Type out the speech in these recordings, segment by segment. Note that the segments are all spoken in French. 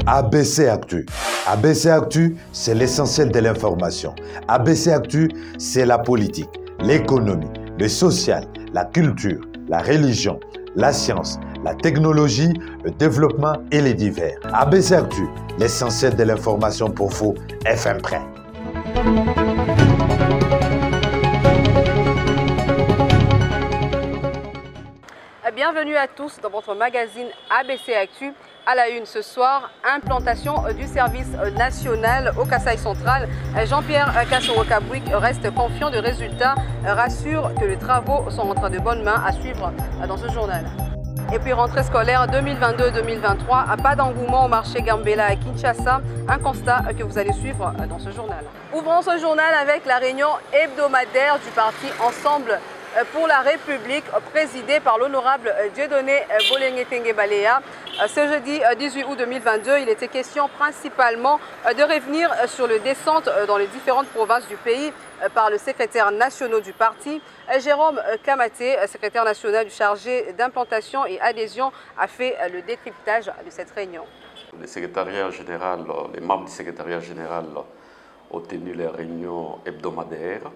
ABC Actu. ABC Actu, c'est l'essentiel de l'information. ABC Actu, c'est la politique, l'économie, le social, la culture, la religion, la science, la technologie, le développement et les divers. ABC Actu, l'essentiel de l'information pour vous, FM Prêt. Bienvenue à tous dans votre magazine ABC Actu. À la une ce soir, implantation du service national au Kasaï central. Jean-Pierre Kassoro-Kabouik reste confiant de résultats, rassure que les travaux sont entre de bonnes mains à suivre dans ce journal. Et puis rentrée scolaire 2022-2023, pas d'engouement au marché Gambela à Kinshasa, un constat que vous allez suivre dans ce journal. Ouvrons ce journal avec la réunion hebdomadaire du parti Ensemble pour la République, présidée par l'honorable Dieudonné Bolenge Balea. Ce jeudi 18 août 2022, il était question principalement de revenir sur le descente dans les différentes provinces du pays par le secrétaire national du parti. Jérôme Kamaté, secrétaire national chargé d'implantation et adhésion, a fait le décryptage de cette réunion. Le secrétariat général, les membres du secrétariat général ont tenu les réunions hebdomadaires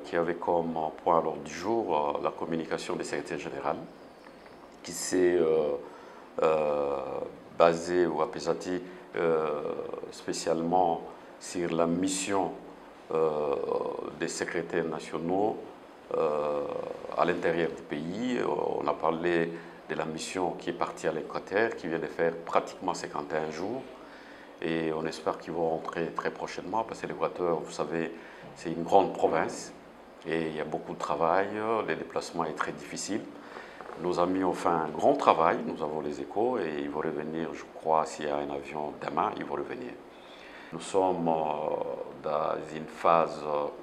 qui avait comme point à l'ordre du jour la communication du secrétaire général qui s'est basée ou apaisati spécialement sur la mission des secrétaires nationaux à l'intérieur du pays. On a parlé de la mission qui est partie à l'Équateur, qui vient de faire pratiquement 51 jours. Et on espère qu'ils vont rentrer très prochainement, parce que l'Équateur, vous savez, c'est une grande province et il y a beaucoup de travail. Le déplacement est très difficile. Nos amis ont fait un grand travail, nous avons les échos et ils vont revenir, je crois, s'il y a un avion demain, ils vont revenir. Nous sommes dans une phase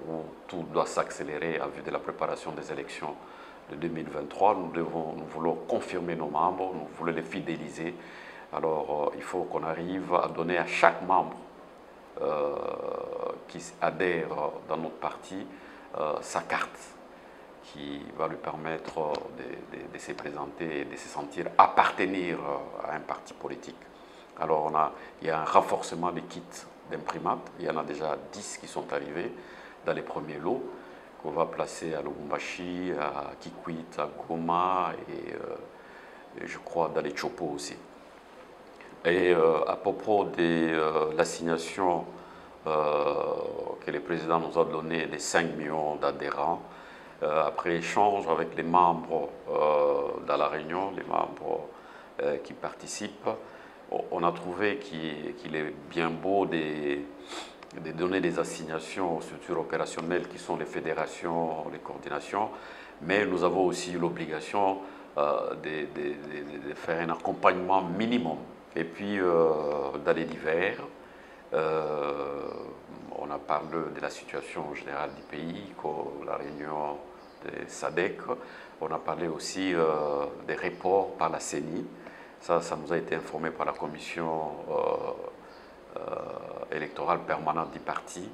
où tout doit s'accélérer à vue de la préparation des élections de 2023. Nous voulons confirmer nos membres, nous voulons les fidéliser. Alors, il faut qu'on arrive à donner à chaque membre qui adhère dans notre parti sa carte qui va lui permettre de se présenter et de se sentir appartenir à un parti politique. Alors, il y a un renforcement des kits d'imprimantes. Il y en a déjà 10 qui sont arrivés dans les premiers lots qu'on va placer à Lubumbashi, à Kikwit, à Goma et je crois dans les Chopo aussi. Et à propos de l'assignation que le président nous a donnée des 5 millions d'adhérents, après échange avec les membres dans la réunion, les membres qui participent, on a trouvé qu'il est bien beau de donner des assignations aux structures opérationnelles qui sont les fédérations, les coordinations, mais nous avons aussi l'obligation de faire un accompagnement minimum. Et puis, dans les divers, on a parlé de la situation générale du pays, la réunion de SADC. On a parlé aussi des reports par la CENI. Ça nous a été informé par la commission électorale permanente du parti,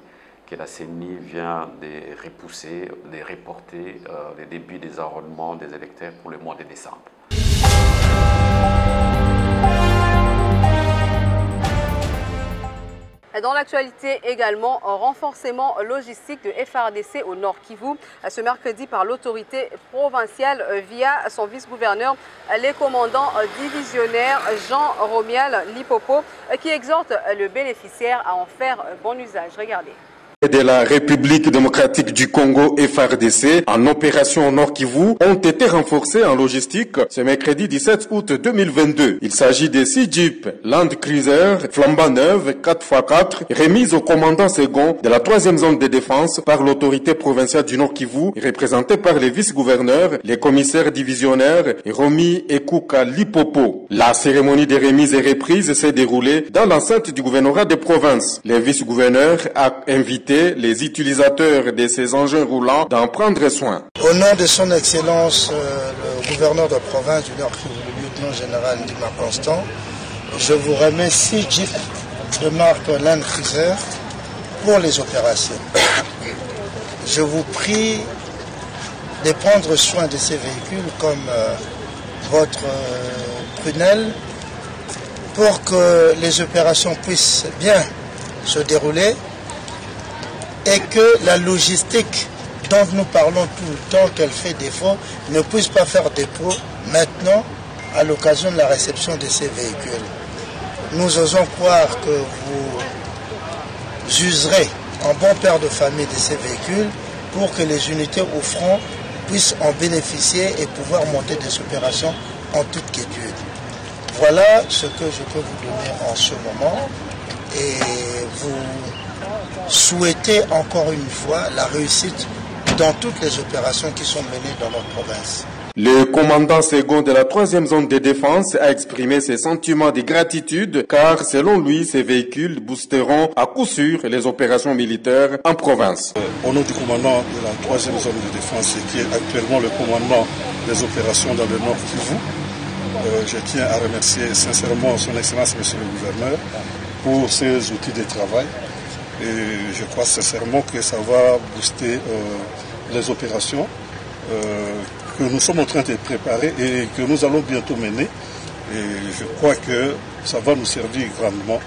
que la CENI vient de repousser, de reporter le début des enrôlements des électeurs pour le mois de décembre. Dans l'actualité également, un renforcement logistique de FARDC au Nord Kivu, ce mercredi par l'autorité provinciale via son vice-gouverneur, les commandants divisionnaires Jean Romial Lipopo, qui exhorte le bénéficiaire à en faire bon usage. Regardez. De la République démocratique du Congo FARDC en opération au Nord Kivu ont été renforcés en logistique ce mercredi 17 août 2022. Il s'agit de 6 jeeps Land Cruiser flambant neuve 4x4 remises au commandant second de la 3e zone de défense par l'autorité provinciale du Nord Kivu, représentée par les vice-gouverneurs, les commissaires divisionnaires Romi Ekuka Lipopo. La cérémonie de remise et reprise s'est déroulée dans l'enceinte du gouvernorat de province. Les vice-gouverneurs ont invité les utilisateurs de ces engins roulants d'en prendre soin. Au nom de son Excellence, le gouverneur de province du Nord Kivu, le lieutenant général Ndima Constant, je vous remets 6 jeeps de marque Land Cruiser pour les opérations. Je vous prie de prendre soin de ces véhicules comme votre prunelle pour que les opérations puissent bien se dérouler et que la logistique dont nous parlons tout le temps qu'elle fait défaut ne puisse pas faire défaut maintenant à l'occasion de la réception de ces véhicules. Nous osons croire que vous userez en bon père de famille de ces véhicules pour que les unités au front puissent en bénéficier et pouvoir monter des opérations en toute quiétude. Voilà ce que je peux vous donner en ce moment et vous souhaiter encore une fois la réussite dans toutes les opérations qui sont menées dans notre province. Le commandant second de la 3e zone de défense a exprimé ses sentiments de gratitude car selon lui, ces véhicules boosteront à coup sûr les opérations militaires en province. Au nom du commandant de la 3e zone de défense qui est actuellement le commandant des opérations dans le Nord Kivu, je tiens à remercier sincèrement son Excellence Monsieur le Gouverneur pour ces outils de travail et je crois sincèrement que ça va booster les opérations que nous sommes en train de préparer et que nous allons bientôt mener. Et je crois que ça va nous servir grandement.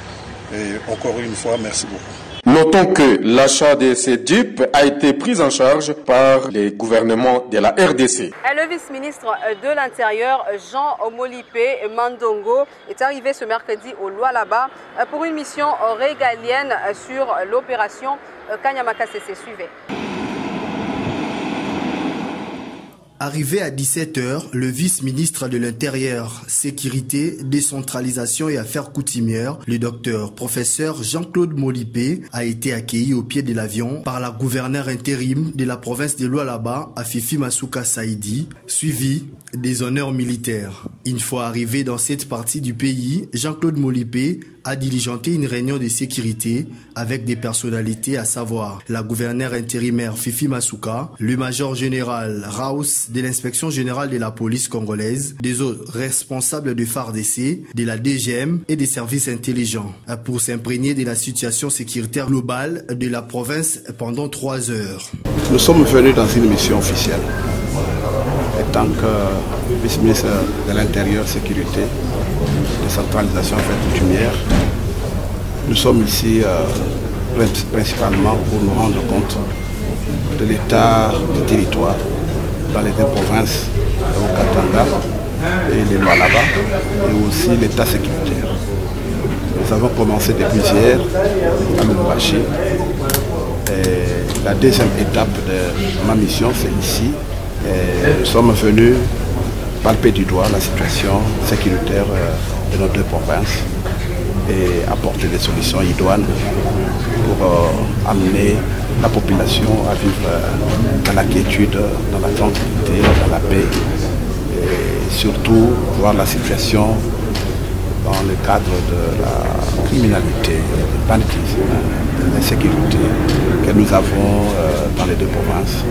Et encore une fois, merci beaucoup. Notons que l'achat de ces jeeps a été pris en charge par les gouvernements de la RDC. Le vice-ministre de l'Intérieur, Jean Omolipé Mandongo, est arrivé ce mercredi au Lualaba pour une mission régalienne sur l'opération Kanyamaka CC. Suivez. Arrivé à 17 h, le vice-ministre de l'Intérieur, Sécurité, Décentralisation et Affaires coutumières, le docteur professeur Jean-Claude Molipé, a été accueilli au pied de l'avion par la gouverneure intérim de la province de Lualaba, Afifi Masuka Saïdi, suivi des honneurs militaires. Une fois arrivé dans cette partie du pays, Jean-Claude Molipé a diligenté une réunion de sécurité avec des personnalités, à savoir la gouverneure intérimaire Fifi Masuka, le major général Raus de l'inspection générale de la police congolaise, des autres responsables de FARDC, de la DGM et des services intelligents, pour s'imprégner de la situation sécuritaire globale de la province pendant 3 heures. Nous sommes venus dans une mission officielle. En tant que vice-ministre de l'Intérieur, Sécurité, Décentralisation et Affaires coutumières, nous sommes ici principalement pour nous rendre compte de l'état du territoire dans les 2 provinces, au Katanga et les Lualaba, et aussi l'état sécuritaire. Nous avons commencé depuis hier à Lubumbashi. La deuxième étape de ma mission, c'est ici. Nous sommes venus palper du doigt la situation sécuritaire de nos 2 provinces et apporter des solutions idoines pour amener la population à vivre dans la quiétude, dans la tranquillité, dans la paix et surtout voir la situation dans le cadre de la criminalité, du banditisme, de l'insécurité que nous avons dans les 2 provinces.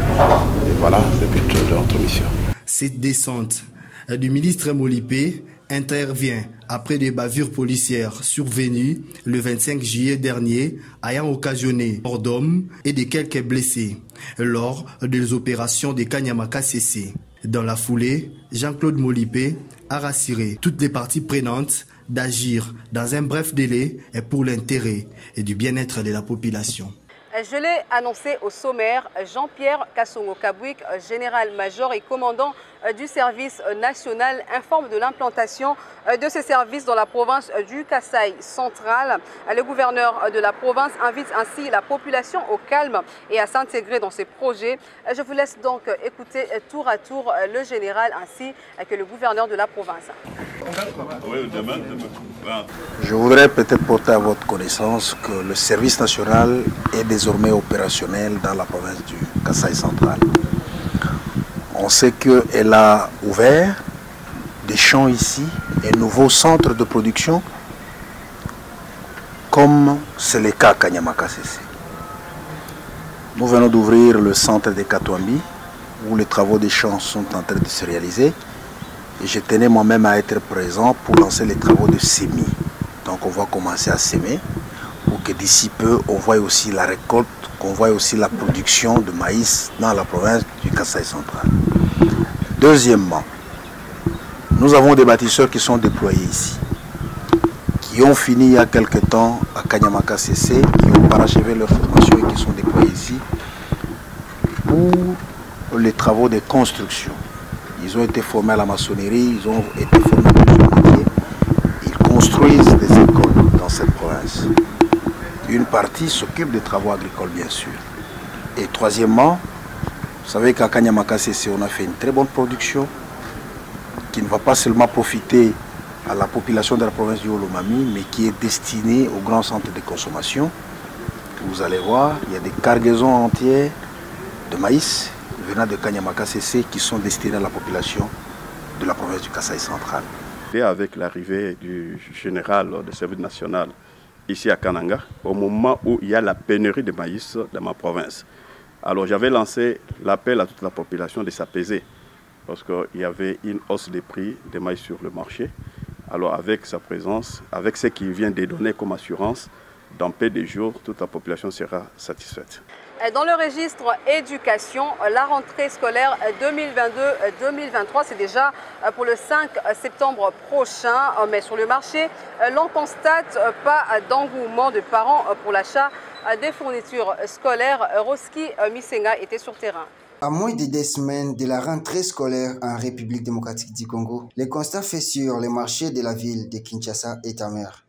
Et voilà le but de notre mission. Cette descente du ministre Molipé intervient après des bavures policières survenues le 25 juillet dernier, ayant occasionné mort d'hommes et de quelques blessés lors des opérations de Kanyamaka CC. Dans la foulée, Jean-Claude Molipé a rassuré toutes les parties prenantes d'agir dans un bref délai et pour l'intérêt et du bien-être de la population. Je l'ai annoncé au sommaire, Jean-Pierre Kassongo-Kabouik, général-major et commandant du service national, informe de l'implantation de ces services dans la province du Kasaï central. Le gouverneur de la province invite ainsi la population au calme et à s'intégrer dans ces projets. Je vous laisse donc écouter tour à tour le général ainsi que le gouverneur de la province. Je voudrais peut-être porter à votre connaissance que le service national est désormais opérationnel dans la province du Kasaï central. On sait qu'elle a ouvert des champs ici, un nouveau centre de production, comme c'est le cas à Kanyamaka CC. Nous venons d'ouvrir le centre de Katwambi, où les travaux des champs sont en train de se réaliser. Et je tenais moi-même à être présent pour lancer les travaux de semis. Donc on va commencer à semer pour que d'ici peu, on voit aussi la récolte, qu'on voit aussi la production de maïs dans la province du Kasaï central. Deuxièmement, nous avons des bâtisseurs qui sont déployés ici, qui ont fini il y a quelque temps à Kanyamaka CC, qui ont parachevé leur formation et qui sont déployés ici pour les travaux de construction. Ils ont été formés à la maçonnerie, ils ont été formés à plusieurs métiers. Ils construisent des écoles dans cette province. Une partie s'occupe des travaux agricoles, bien sûr. Et troisièmement, vous savez qu'à Kanyamaka CC, on a fait une très bonne production qui ne va pas seulement profiter à la population de la province du Olomami, mais qui est destinée aux grands centres de consommation. Vous allez voir, il y a des cargaisons entières de maïs venant de Kanyamaka CC qui sont destinés à la population de la province du Kasaï central. Et avec l'arrivée du général de service national ici à Kananga, au moment où il y a la pénurie de maïs dans ma province, alors j'avais lancé l'appel à toute la population de s'apaiser parce qu'il y avait une hausse des prix des maïs sur le marché. Alors avec sa présence, avec ce qu'il vient de donner comme assurance, dans peu de jours, toute la population sera satisfaite. Dans le registre éducation, la rentrée scolaire 2022-2023, c'est déjà pour le 5 septembre prochain. Mais sur le marché, l'on constate pas d'engouement de parents pour l'achat des fournitures scolaires. Roski Misenga était sur terrain. À moins de 2 semaines de la rentrée scolaire en République démocratique du Congo, les constats faits sur les marchés de la ville de Kinshasa est amer.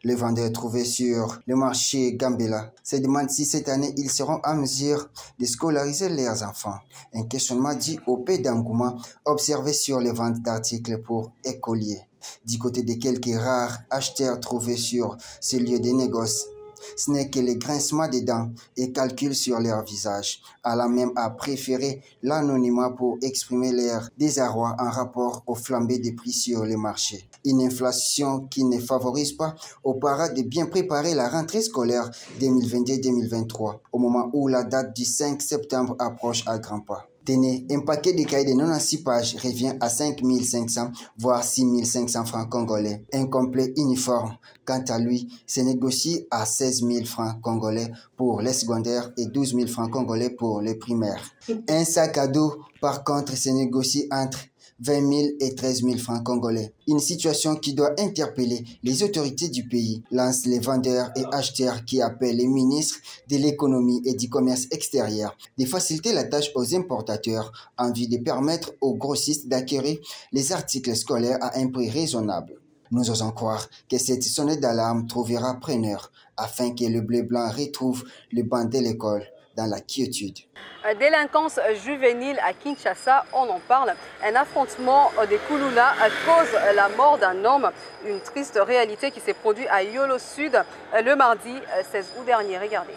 Les vendeurs trouvés sur le marché Gambela se demandent si cette année ils seront en mesure de scolariser leurs enfants. Un questionnement dit au peu d'engouement observé sur les ventes d'articles pour écoliers. Du côté de quelques rares acheteurs trouvés sur ce lieu de négoce, ce n'est que les grincements des dents et calculs sur leur visage, allant même à préférer l'anonymat pour exprimer leur désarroi en rapport aux flambées des prix sur les marchés. Une inflation qui ne favorise pas aux parents de bien préparer la rentrée scolaire 2022-2023, au moment où la date du 5 septembre approche à grands pas. Tenez, un paquet de cahiers de 96 pages revient à 5 500 voire 6 500 francs congolais. Un complet uniforme, quant à lui, se négocie à 16 000 francs congolais pour les secondaires et 12 000 francs congolais pour les primaires. Un sac à dos, par contre, se négocie entre 20 000 et 13 000 francs congolais. Une situation qui doit interpeller les autorités du pays, lancent les vendeurs et acheteurs qui appellent les ministres de l'économie et du commerce extérieur de faciliter la tâche aux importateurs en vue de permettre aux grossistes d'acquérir les articles scolaires à un prix raisonnable. Nous osons croire que cette sonnette d'alarme trouvera preneur afin que le bleu blanc retrouve le banc de l'école dans la quiétude. Délinquance juvénile à Kinshasa, on en parle. Un affrontement des Kuluna cause la mort d'un homme. Une triste réalité qui s'est produite à Yolo Sud le mardi 16 août dernier. Regardez.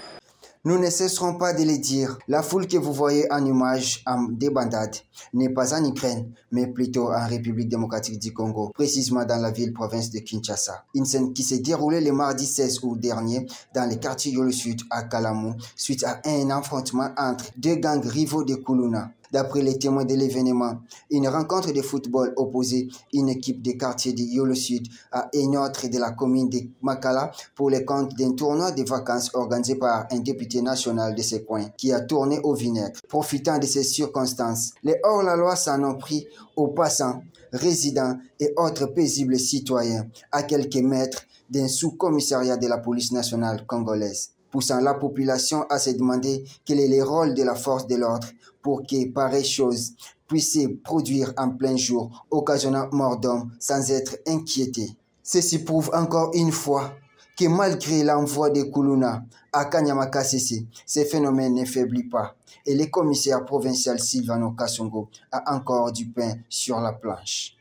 Nous ne cesserons pas de le dire. La foule que vous voyez en image en débandade n'est pas en Ukraine, mais plutôt en République démocratique du Congo, précisément dans la ville-province de Kinshasa. Une scène qui s'est déroulée le mardi 16 août dernier dans le quartier Yolo Sud à Kalamu, suite à un affrontement entre deux gangs rivaux de Kuluna. D'après les témoins de l'événement, une rencontre de football opposait une équipe des quartiers de Yolo Sud à une autre de la commune de Makala pour le compte d'un tournoi de vacances organisé par un député national de ce coin qui a tourné au vinaigre. Profitant de ces circonstances, les hors-la-loi s'en ont pris aux passants, résidents et autres paisibles citoyens à quelques mètres d'un sous-commissariat de la police nationale congolaise, poussant la population à se demander quel est le rôle de la force de l'ordre pour que pareille chose puisse se produire en plein jour, occasionnant mort d'homme sans être inquiété. Ceci prouve encore une fois que malgré l'envoi de Kuluna à Kanyamaka CC, ce phénomène ne faiblit pas et le commissaire provincial Sylvano Kassongo a encore du pain sur la planche.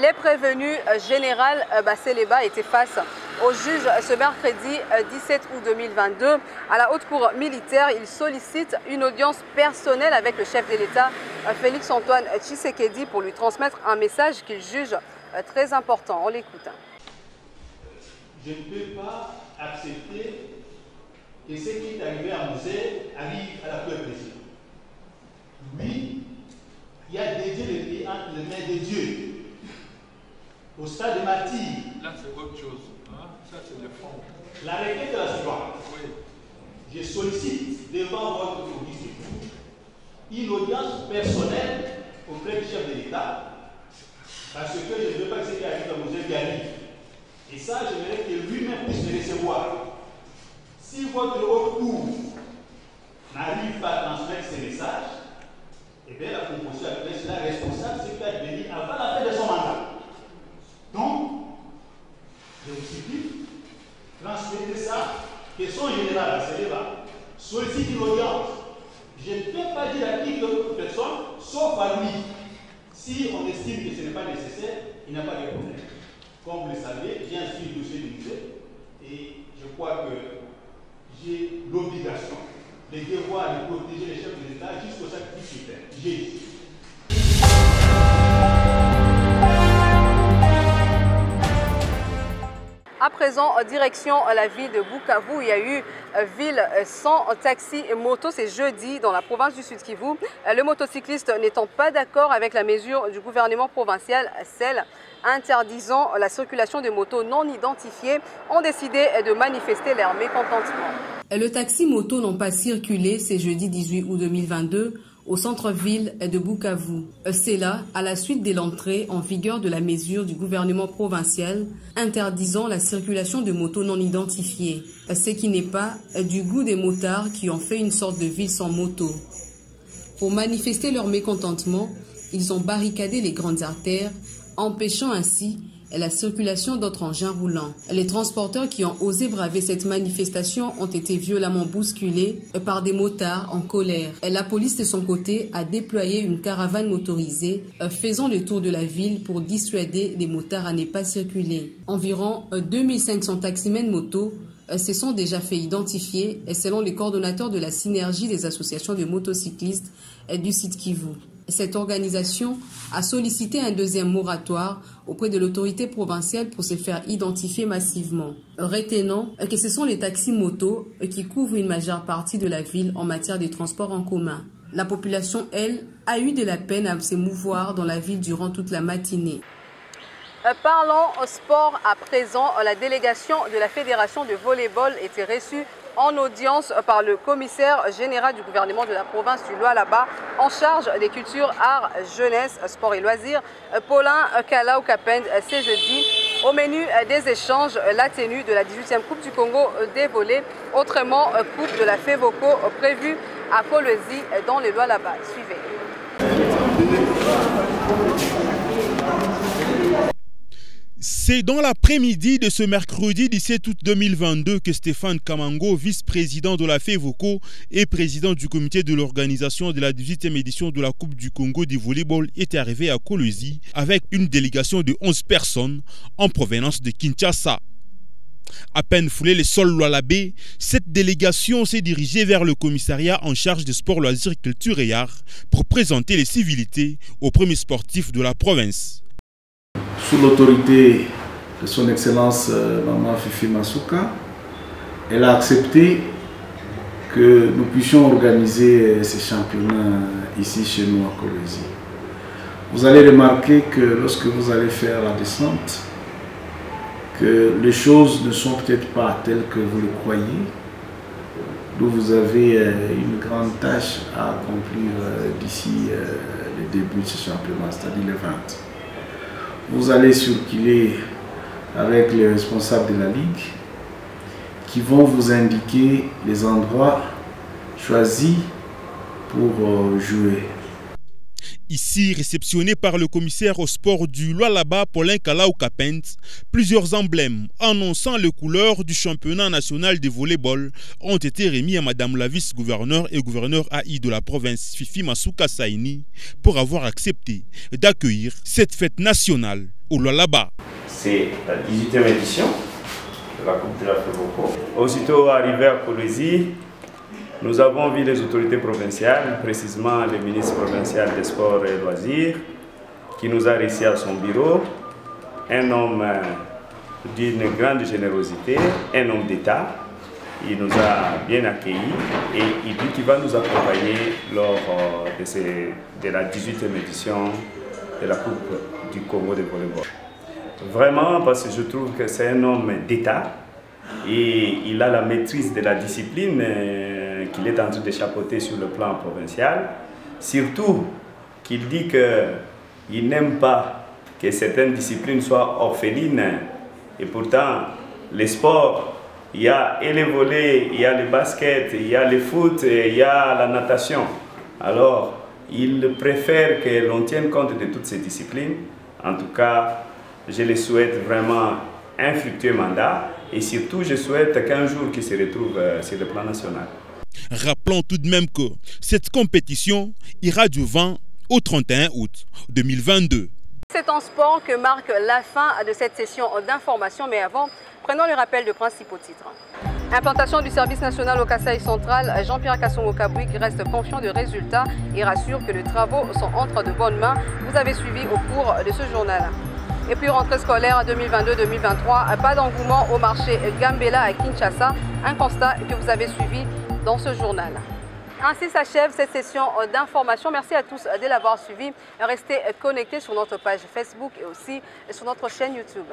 Les prévenus général Basseleba étaient face au juge ce mercredi 17 août 2022. À la haute cour militaire, il sollicite une audience personnelle avec le chef de l'État, Félix-Antoine Tshisekedi, pour lui transmettre un message qu'il juge très important. On l'écoute. Je ne peux pas accepter que ce qui est arrivé à Mosée arrive à la peuple président. Oui, il y a dédié le pays entre les mains de Dieu. Au stade de martyr. Là, c'est autre chose. Hein? Ça, c'est le fond. La requête est la suivante. Je sollicite devant votre audience une audience personnelle auprès du chef de l'État, parce que je ne veux pas que ce qui arrive à Moselle arrive. Et ça, j'aimerais que lui-même puisse me recevoir. Si votre haute cour n'arrive pas à transmettre ces messages, eh bien la composition actuelle sera responsable de ce qui a devenu avant la fin de son mandat. Donc, je vous supplie, transmettez ça, question générale, c'est là, sollicite une audience. Je ne peux pas dire à qui que toute personne, sauf à lui. Si on estime que ce n'est pas nécessaire, il n'y a pas de problème. Comme vous le savez, j'ai inscrit le dossier du musée et je crois que j'ai l'obligation, le devoir de protéger les chefs de l'État jusqu'au sacrifice suprême. J'ai À présent, direction la ville de Bukavu, il y a eu ville sans taxi et moto, c'est jeudi dans la province du Sud-Kivu. Le motocycliste n'étant pas d'accord avec la mesure du gouvernement provincial, celle interdisant la circulation des motos non identifiées, ont décidé de manifester leur mécontentement. Le taxi-moto n'ont pas circulé, c'est jeudi 18 août 2022, au centre-ville de Bukavu. C'est là, à la suite de l'entrée en vigueur de la mesure du gouvernement provincial interdisant la circulation de motos non identifiées, ce qui n'est pas du goût des motards qui ont fait une sorte de ville sans moto. Pour manifester leur mécontentement, ils ont barricadé les grandes artères, empêchant ainsi la circulation d'autres engins roulants. Les transporteurs qui ont osé braver cette manifestation ont été violemment bousculés par des motards en colère. La police de son côté a déployé une caravane motorisée faisant le tour de la ville pour dissuader les motards à ne pas circuler. Environ 2500 taximens moto se sont déjà fait identifier selon les coordonnateurs de la synergie des associations de motocyclistes du Sud-Kivu. Cette organisation a sollicité un deuxième moratoire auprès de l'autorité provinciale pour se faire identifier massivement, retenant que ce sont les taxis-motos qui couvrent une majeure partie de la ville en matière de transport en commun. La population, elle, a eu de la peine à se mouvoir dans la ville durant toute la matinée. Parlons au sport à présent. La délégation de la Fédération de volleyball était reçue en audience par le commissaire général du gouvernement de la province du Lualaba en charge des cultures, arts, jeunesse, sport et loisirs, Paulin Kalau Kapend, ce jeudi. Au menu des échanges, la tenue de la 18e Coupe du Congo des volets, autrement Coupe de la FEVOCO prévue à Kolwezi dans le Lualaba. Suivez. C'est dans l'après-midi de ce mercredi 17 août 2022 que Stéphane Kamango, vice-président de la FEVOCO et président du comité de l'organisation de la 18e édition de la Coupe du Congo du volleyball, est arrivé à Kolwezi avec une délégation de 11 personnes en provenance de Kinshasa. À peine foulé le sol Lualabé, cette délégation s'est dirigée vers le commissariat en charge des sports, loisirs, culture et arts pour présenter les civilités aux premiers sportifs de la province. Sous l'autorité de son Excellence Maman Fifi Masuka, elle a accepté que nous puissions organiser ces championnats ici chez nous à Kolwezi. Vous allez remarquer que lorsque vous allez faire la descente, que les choses ne sont peut-être pas telles que vous le croyez, d'où vous avez une grande tâche à accomplir d'ici le début de ce championnat, c'est-à-dire le 20. Vous allez circuler avec les responsables de la Ligue qui vont vous indiquer les endroits choisis pour jouer. Ici, réceptionné par le commissaire au sport du Lualaba, Paulin Kalau Kapend, plusieurs emblèmes annonçant les couleurs du championnat national de volleyball ont été remis à Madame la vice-gouverneure et gouverneur AI de la province, Fifi Masuka Saini, pour avoir accepté d'accueillir cette fête nationale au Lualaba. C'est la 18e édition de la Coupe de la FEVOCO. Aussitôt arrivé à Kolwezi, nous avons vu les autorités provinciales, précisément le ministre provincial des Sports et Loisirs, qui nous a reçus à son bureau, un homme d'une grande générosité, un homme d'État. Il nous a bien accueillis et il dit qu'il va nous accompagner lors de la 18e édition de la Coupe du Congo de volleyball. Vraiment, parce que je trouve que c'est un homme d'État et il a la maîtrise de la discipline qu'il est en train de chapeauter sur le plan provincial. Surtout qu'il dit qu'il n'aime pas que certaines disciplines soient orphelines. Et pourtant, les sports, il y a et les volets, il y a le basket, il y a le foot, il y a la natation. Alors, il préfère que l'on tienne compte de toutes ces disciplines. En tout cas, je le souhaite vraiment un fructueux mandat et surtout, je souhaite qu'un jour qu'il se retrouve sur le plan national. Rappelons tout de même que cette compétition ira du 20 au 31 août 2022. C'est en sport que marque la fin de cette session d'information, mais avant, prenons le rappel de principaux titres. Implantation du service national au Kasaï central, Jean-Pierre Kasongo-Kabouik reste confiant de résultats et rassure que les travaux sont entre de bonnes mains. Vous avez suivi au cours de ce journal. Et puis rentrée scolaire 2022-2023, pas d'engouement au marché Gambela à Kinshasa, un constat que vous avez suivi dans ce journal. Ainsi s'achève cette session d'information. Merci à tous de l'avoir suivi. Restez connectés sur notre page Facebook et aussi sur notre chaîne YouTube.